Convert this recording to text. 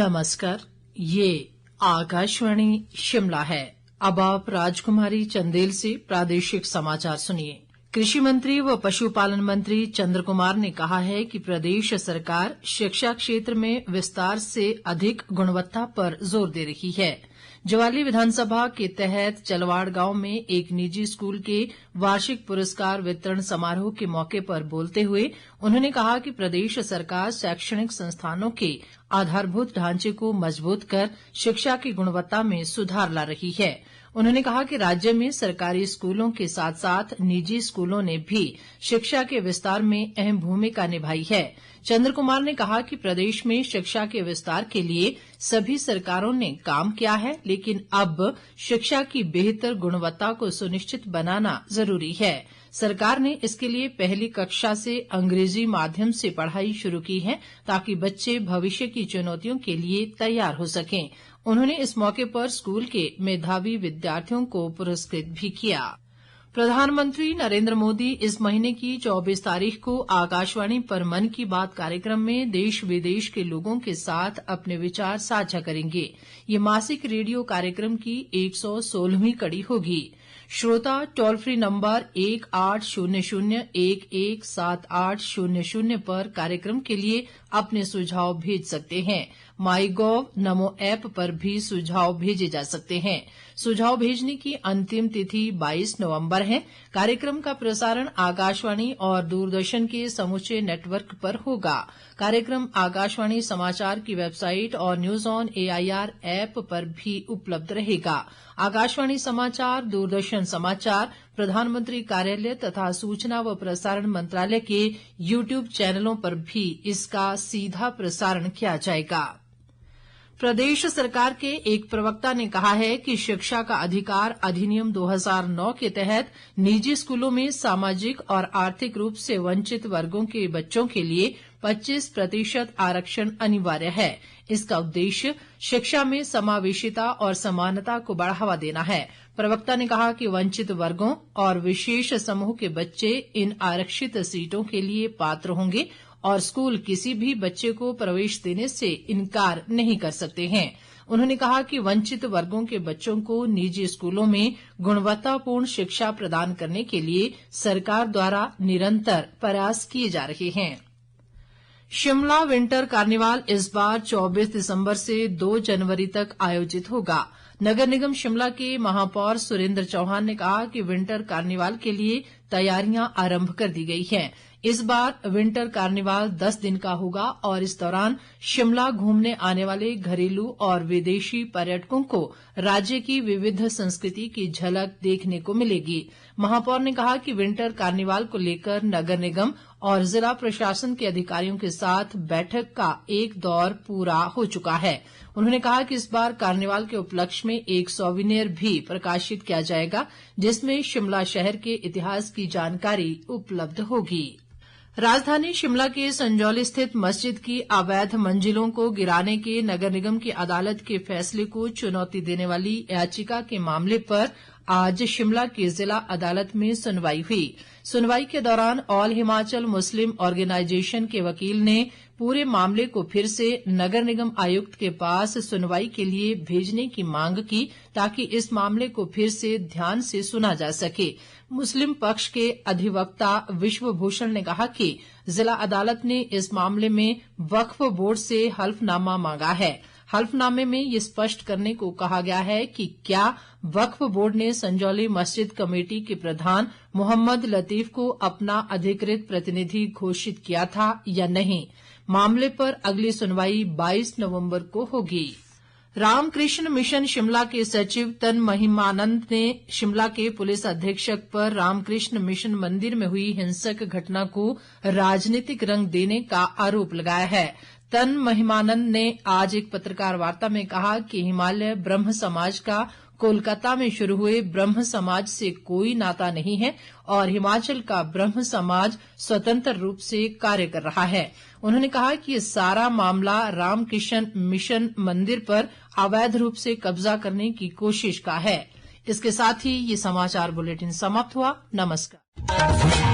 नमस्कार, ये आकाशवाणी शिमला है। अब आप राजकुमारी चंदेल से प्रादेशिक समाचार सुनिए। कृषि मंत्री व पशुपालन मंत्री चंद्र कुमार ने कहा है कि प्रदेश सरकार शिक्षा क्षेत्र में विस्तार से अधिक गुणवत्ता पर जोर दे रही है। ज्वाली विधानसभा के तहत चलवाड़ गांव में एक निजी स्कूल के वार्षिक पुरस्कार वितरण समारोह के मौके पर बोलते हुए उन्होंने कहा कि प्रदेश सरकार शैक्षणिक संस्थानों के आधारभूत ढांचे को मजबूत कर शिक्षा की गुणवत्ता में सुधार ला रही है। उन्होंने कहा कि राज्य में सरकारी स्कूलों के साथ साथ निजी स्कूलों ने भी शिक्षा के विस्तार में अहम भूमिका निभाई है। चंद्र कुमार ने कहा कि प्रदेश में शिक्षा के विस्तार के लिए सभी सरकारों ने काम किया है, लेकिन अब शिक्षा की बेहतर गुणवत्ता को सुनिश्चित बनाना जरूरी है। सरकार ने इसके लिए पहली कक्षा से अंग्रेजी माध्यम से पढ़ाई शुरू की है ताकि बच्चे भविष्य की चुनौतियों के लिए तैयार हो सकें। उन्होंने इस मौके पर स्कूल के मेधावी विद्यार्थियों को पुरस्कृत भी किया। प्रधानमंत्री नरेंद्र मोदी इस महीने की 24 तारीख को आकाशवाणी पर मन की बात कार्यक्रम में देश विदेश के लोगों के साथ अपने विचार साझा करेंगे। ये मासिक रेडियो कार्यक्रम की 116वीं कड़ी होगी। श्रोता टोल फ्री नंबर 1800-117800 पर कार्यक्रम के लिए अपने सुझाव भेज सकते हैं। माईगोव नमो ऐप पर भी सुझाव भेजे जा सकते हैं। सुझाव भेजने की अंतिम तिथि 22 नवंबर है। कार्यक्रम का प्रसारण आकाशवाणी और दूरदर्शन के समूचे नेटवर्क पर होगा। कार्यक्रम आकाशवाणी समाचार की वेबसाइट और न्यूज ऑन AIR ऐप पर भी उपलब्ध रहेगा। आकाशवाणी समाचार, दूरदर्शन समाचार, प्रधानमंत्री कार्यालय तथा सूचना व प्रसारण मंत्रालय के YouTube चैनलों पर भी इसका सीधा प्रसारण किया जाएगा। प्रदेश सरकार के एक प्रवक्ता ने कहा है कि शिक्षा का अधिकार अधिनियम 2009 के तहत निजी स्कूलों में सामाजिक और आर्थिक रूप से वंचित वर्गों के बच्चों के लिए 25% आरक्षण अनिवार्य है। इसका उद्देश्य शिक्षा में समावेशिता और समानता को बढ़ावा देना है। प्रवक्ता ने कहा कि वंचित वर्गों और विशेष समूह के बच्चे इन आरक्षित सीटों के लिए पात्र होंगे और स्कूल किसी भी बच्चे को प्रवेश देने से इनकार नहीं कर सकते हैं। उन्होंने कहा कि वंचित वर्गों के बच्चों को निजी स्कूलों में गुणवत्तापूर्ण शिक्षा प्रदान करने के लिए सरकार द्वारा निरंतर प्रयास किए जा रहे हैं। शिमला विंटर कार्निवाल इस बार 24 दिसंबर से 2 जनवरी तक आयोजित होगा। नगर निगम शिमला के महापौर सुरेंद्र चौहान ने कहा कि विंटर कार्निवाल के लिए तैयारियां आरंभ कर दी गई हैं। इस बार विंटर कार्निवाल 10 दिन का होगा और इस दौरान शिमला घूमने आने वाले घरेलू और विदेशी पर्यटकों को राज्य की विविध संस्कृति की झलक देखने को मिलेगी। महापौर ने कहा कि विंटर कार्निवाल को लेकर नगर निगम और जिला प्रशासन के अधिकारियों के साथ बैठक का एक दौर पूरा हो चुका है। उन्होंने कहा कि इस बार कार्निवाल के उपलक्ष्य में एक सोविनियर भी प्रकाशित किया जाएगा, जिसमें शिमला शहर के इतिहास की जानकारी उपलब्ध होगी। राजधानी शिमला के संजौली स्थित मस्जिद की अवैध मंजिलों को गिराने के नगर निगम की अदालत के फैसले को चुनौती देने वाली याचिका के मामले पर आज शिमला की जिला अदालत में सुनवाई हुई। सुनवाई के दौरान ऑल हिमाचल मुस्लिम ऑर्गेनाइजेशन के वकील ने पूरे मामले को फिर से नगर निगम आयुक्त के पास सुनवाई के लिए भेजने की मांग की ताकि इस मामले को फिर से ध्यान से सुना जा सके। मुस्लिम पक्ष के अधिवक्ता विश्व भूषण ने कहा कि जिला अदालत ने इस मामले में वक्फ बोर्ड से हल्फनामा मांगा है। हल्फनामे में ये स्पष्ट करने को कहा गया है कि क्या वक्फ बोर्ड ने संजौली मस्जिद कमेटी के प्रधान मोहम्मद लतीफ को अपना अधिकृत प्रतिनिधि घोषित किया था या नहीं। मामले पर अगली सुनवाई 22 नवंबर को होगी। रामकृष्ण मिशन शिमला के सचिव तन महिमानंद ने शिमला के पुलिस अधीक्षक पर रामकृष्ण मिशन मंदिर में हुई हिंसक घटना को राजनीतिक रंग देने का आरोप लगाया है। तन महिमानंद ने आज एक पत्रकार वार्ता में कहा कि हिमालय ब्रह्म समाज का कोलकाता में शुरू हुए ब्रह्म समाज से कोई नाता नहीं है और हिमाचल का ब्रह्म समाज स्वतंत्र रूप से कार्य कर रहा है। उन्होंने कहा कि ये सारा मामला रामकृष्ण मिशन मंदिर पर अवैध रूप से कब्जा करने की कोशिश का है। इसके साथ ही ये समाचार बुलेटिन समाप्त हुआ। नमस्कार।